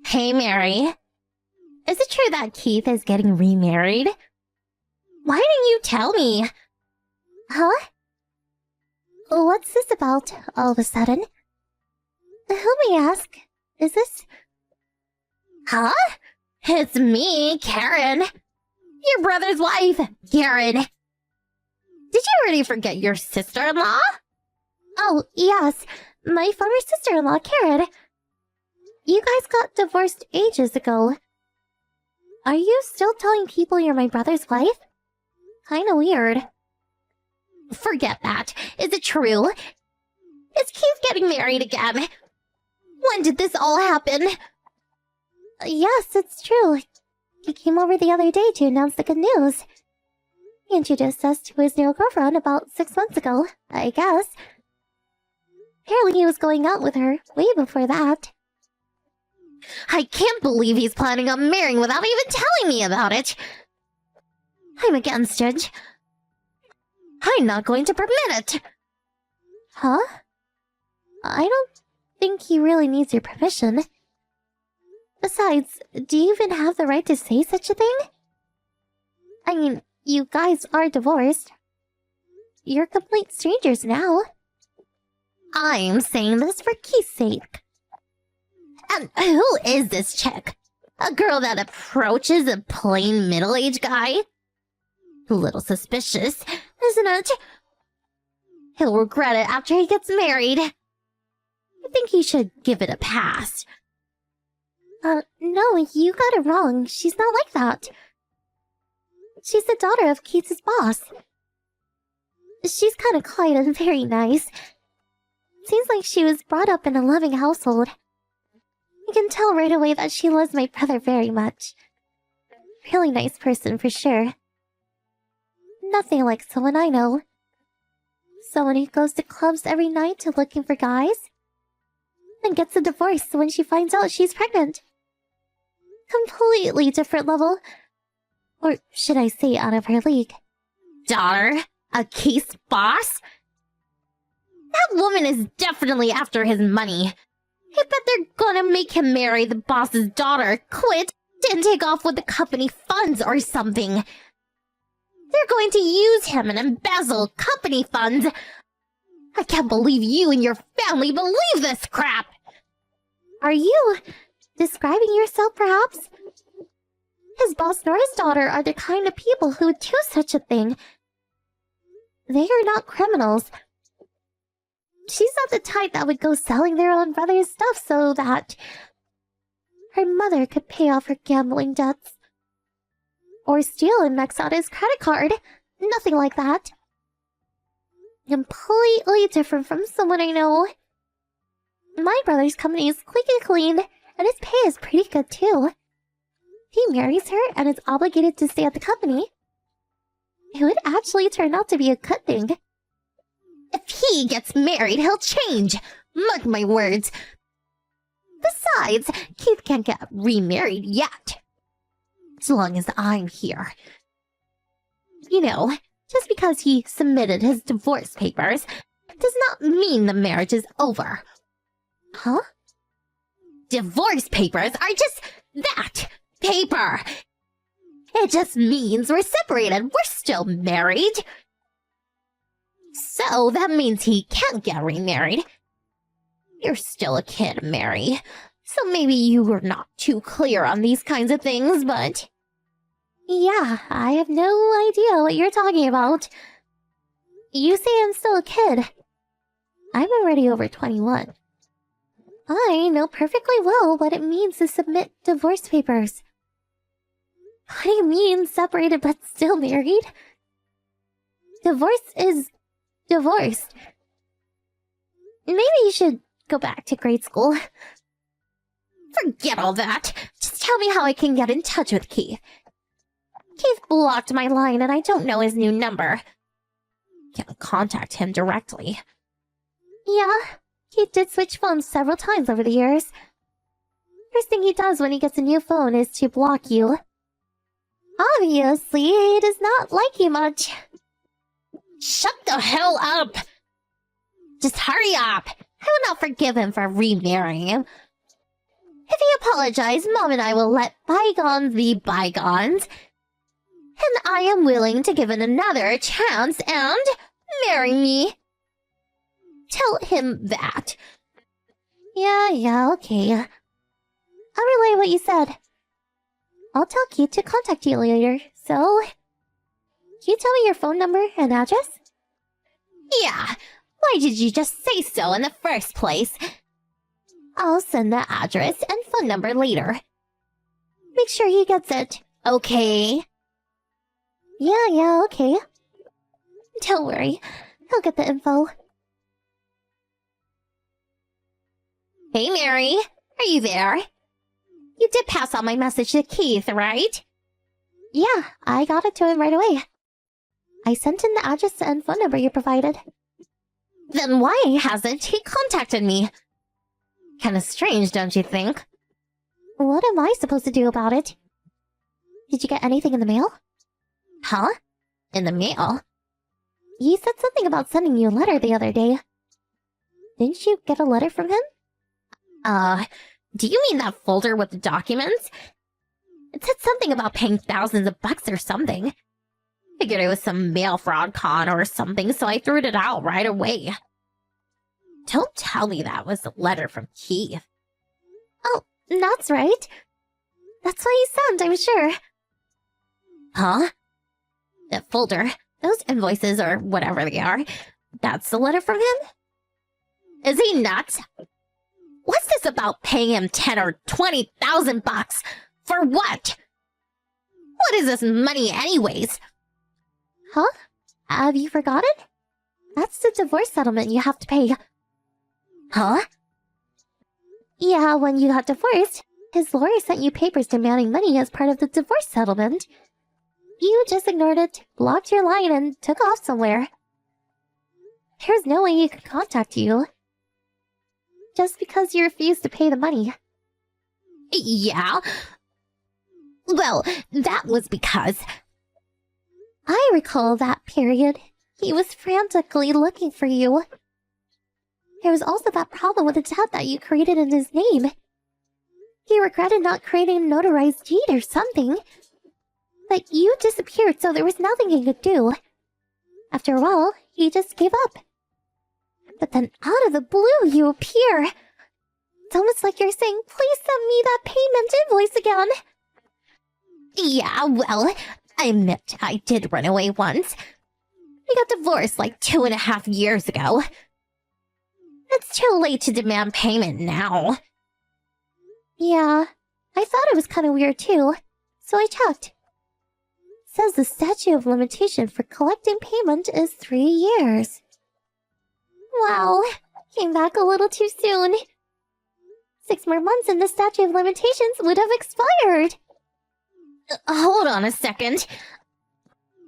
Hey, Mary. Is it true that Keith is getting remarried? Why didn't you tell me? Huh? What's this about, all of a sudden? Who may ask? Is this... Huh? It's me, Karen. Your brother's wife, Karen. Did you already forget your sister-in-law? Oh, yes. My former sister-in-law, Karen. You guys got divorced ages ago. Are you still telling people you're my brother's wife? Kinda weird. Forget that. Is it true? Is Keith getting married again? When did this all happen? Yes, it's true. He came over the other day to announce the good news. He introduced us to his new girlfriend about 6 months ago, I guess. Apparently he was going out with her way before that. I can't believe he's planning on marrying without even telling me about it. I'm against it. I'm not going to permit it. Huh? I don't think he really needs your permission. Besides, do you even have the right to say such a thing? I mean, you guys are divorced. You're complete strangers now. I'm saying this for Keith's sake. And who is this chick? A girl that approaches a plain middle-aged guy? A little suspicious, isn't it? He'll regret it after he gets married. I think he should give it a pass. No, you got it wrong. She's not like that. She's the daughter of Keith's boss. She's kind of quiet and very nice. Seems like she was brought up in a loving household. You can tell right away that she loves my brother very much. Really nice person for sure. Nothing like someone I know. Someone who goes to clubs every night looking for guys, and gets a divorce when she finds out she's pregnant. Completely different level. Or should I say out of her league. Daughter? A Keith's boss? That woman is definitely after his money. I bet they're gonna make him marry the boss's daughter, quit, and take off with the company funds or something. They're going to use him and embezzle company funds. I can't believe you and your family believe this crap. Are you describing yourself, perhaps? His boss nor his daughter are the kind of people who would do such a thing. They are not criminals. She's not the type that would go selling their own brother's stuff so that her mother could pay off her gambling debts. Or steal and max out his credit card. Nothing like that. Completely different from someone I know. My brother's company is squeaky clean, and his pay is pretty good too. He marries her and is obligated to stay at the company. It would actually turn out to be a good thing. If he gets married, he'll change. Mark my words. Besides, Keith can't get remarried yet. As long as I'm here. You know, just because he submitted his divorce papers does not mean the marriage is over. Huh? Divorce papers are just that. Paper. It just means we're separated. We're still married. So that means he can't get remarried. You're still a kid, Mary. So maybe you were not too clear on these kinds of things, but... Yeah, I have no idea what you're talking about. You say I'm still a kid. I'm already over 21. I know perfectly well what it means to submit divorce papers. What do you mean, separated but still married? Divorce is divorced. Maybe you should go back to grade school. Forget all that. Just tell me how I can get in touch with Keith. Keith blocked my line and I don't know his new number. Can't contact him directly. Yeah, Keith did switch phones several times over the years. First thing he does when he gets a new phone is to block you. Obviously, he does not like you much. Shut the hell up! Just hurry up! I will not forgive him for remarrying him. If you apologize, Mom and I will let bygones be bygones. And I am willing to give it another chance and marry me. Tell him that. Yeah, okay. I'll relay what you said. I'll tell Keith to contact you later, so... Can you tell me your phone number and address? Yeah, why did you just say so in the first place? I'll send the address and phone number later. Make sure he gets it, okay? Yeah, okay. Don't worry, he'll get the info. Hey, Mary, are you there? You did pass on my message to Keith, right? Yeah, I got it to him right away. I sent in the address and phone number you provided. Then why hasn't he contacted me? Kinda strange, don't you think? What am I supposed to do about it? Did you get anything in the mail? Huh? In the mail? You said something about sending you a letter the other day. Didn't you get a letter from him? Do you mean that folder with the documents? It said something about paying thousands of bucks or something. Figured it was some mail fraud con or something, so I threw it out right away. Don't tell me that was a letter from Keith. Oh, that's right. That's what he sent, I'm sure. Huh? That folder, those invoices or whatever they are, that's the letter from him? Is he nuts? What's this about paying him 10 or 20,000 bucks? For what? What is this money anyways? Huh? Have you forgotten? That's the divorce settlement you have to pay. Huh? Yeah, when you got divorced, his lawyer sent you papers demanding money as part of the divorce settlement. You just ignored it, blocked your line, and took off somewhere. There's no way he could contact you. Just because you refused to pay the money. Yeah? Well, that was because... I recall that period. He was frantically looking for you. There was also that problem with the debt that you created in his name. He regretted not creating a notarized deed or something. But you disappeared, so there was nothing he could do. After a while, he just gave up. But then out of the blue, you appear. It's almost like you're saying, please send me that payment invoice again. Yeah, well, I admit I did run away once. We got divorced like 2.5 years ago. It's too late to demand payment now. Yeah, I thought it was kind of weird too, so I checked. It says the statute of limitation for collecting payment is 3 years. Wow, came back a little too soon. 6 more months and the statute of limitations would have expired. Hold on a second.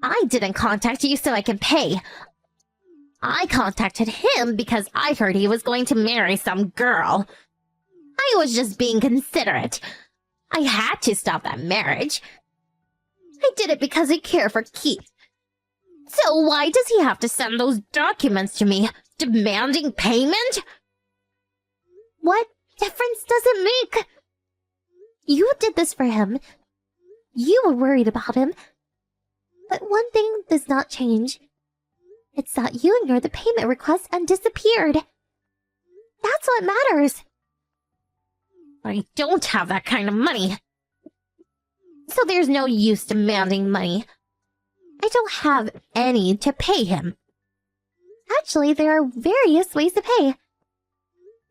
I didn't contact you so I can pay. I contacted him because I heard he was going to marry some girl. I was just being considerate. I had to stop that marriage. I did it because I care for Keith. So why does he have to send those documents to me, demanding payment? What difference does it make? You did this for him. You were worried about him. But one thing does not change. It's that you ignored the payment request and disappeared. That's what matters. I don't have that kind of money. So there's no use demanding money. I don't have any to pay him. Actually, there are various ways to pay.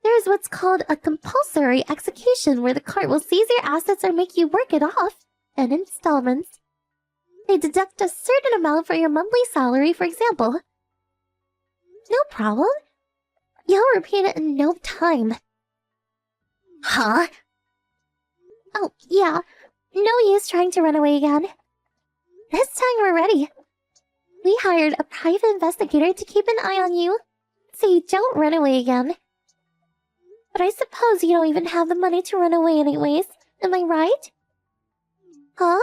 There's what's called a compulsory execution, where the court will seize your assets or make you work it off in installments. They deduct a certain amount for your monthly salary, for example. No problem. You'll repay it in no time. Huh? Oh, yeah. No use trying to run away again. This time we're ready. We hired a private investigator to keep an eye on you, so you don't run away again. But I suppose you don't even have the money to run away anyways, am I right? Huh?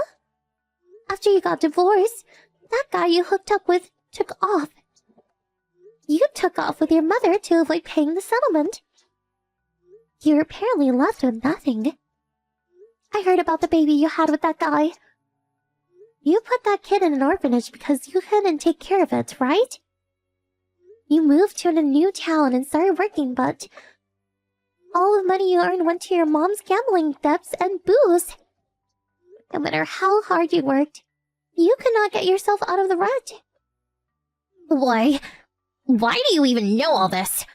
After you got divorced, that guy you hooked up with took off. You took off with your mother to avoid paying the settlement. You're apparently left with nothing. I heard about the baby you had with that guy. You put that kid in an orphanage because you couldn't take care of it, right? You moved to a new town and started working, but all the money you earned went to your mom's gambling debts and booze. No matter how hard you worked, you could not get yourself out of the rut. Why do you even know all this?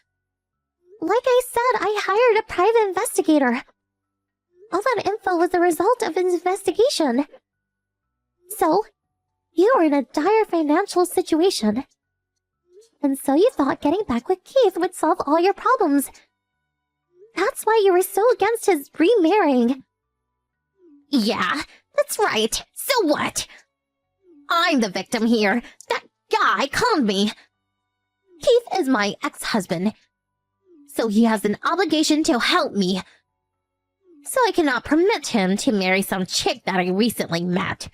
Like I said, I hired a private investigator. All that info was the result of an investigation. So, you were in a dire financial situation. And so you thought getting back with Keith would solve all your problems. That's why you were so against his remarrying. Yeah, that's right. So what? I'm the victim here. That guy conned me. Keith is my ex-husband, so he has an obligation to help me. So I cannot permit him to marry some chick that I recently met.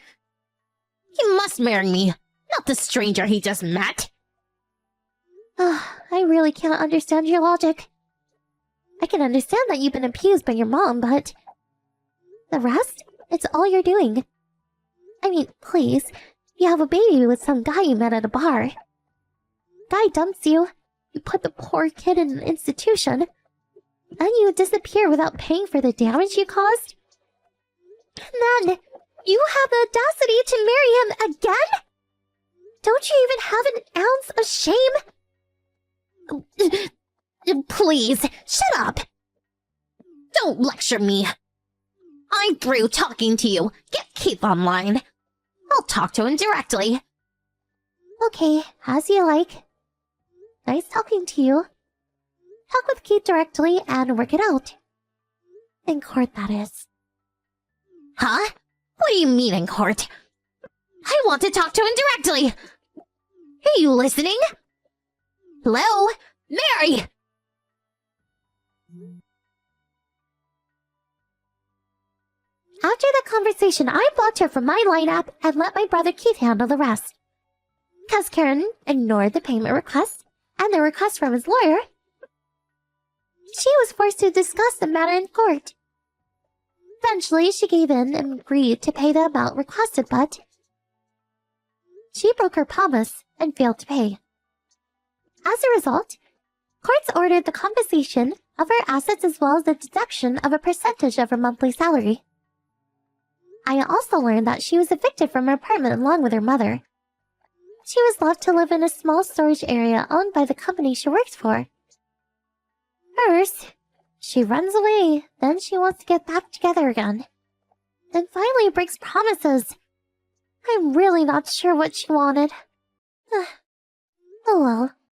He must marry me, not the stranger he just met. I really can't understand your logic. I can understand that you've been abused by your mom, but the rest, it's all you're doing. I mean, please, you have a baby with some guy you met at a bar. Guy dumps you, you put the poor kid in an institution, and you disappear without paying for the damage you caused? And then, you have the audacity to marry him again? Don't you even have an ounce of shame? Please, shut up! Don't lecture me! I'm through talking to you. Get Keith online. I'll talk to him directly. Okay, as you like. Nice talking to you. Talk with Keith directly and work it out. In court, that is. Huh? What do you mean in court? I want to talk to him directly! Are you listening? Hello? Mary! After the conversation, I blocked her from my lineup and let my brother Keith handle the rest. Because Karen ignored the payment request and the request from his lawyer, she was forced to discuss the matter in court. Eventually, she gave in and agreed to pay the amount requested, but she broke her promise and failed to pay. As a result, courts ordered the compensation of her assets as well as the deduction of a percentage of her monthly salary. I also learned that she was evicted from her apartment along with her mother. She was left to live in a small storage area owned by the company she works for. First, she runs away, then she wants to get back together again. Then finally breaks promises. I'm really not sure what she wanted. Oh well.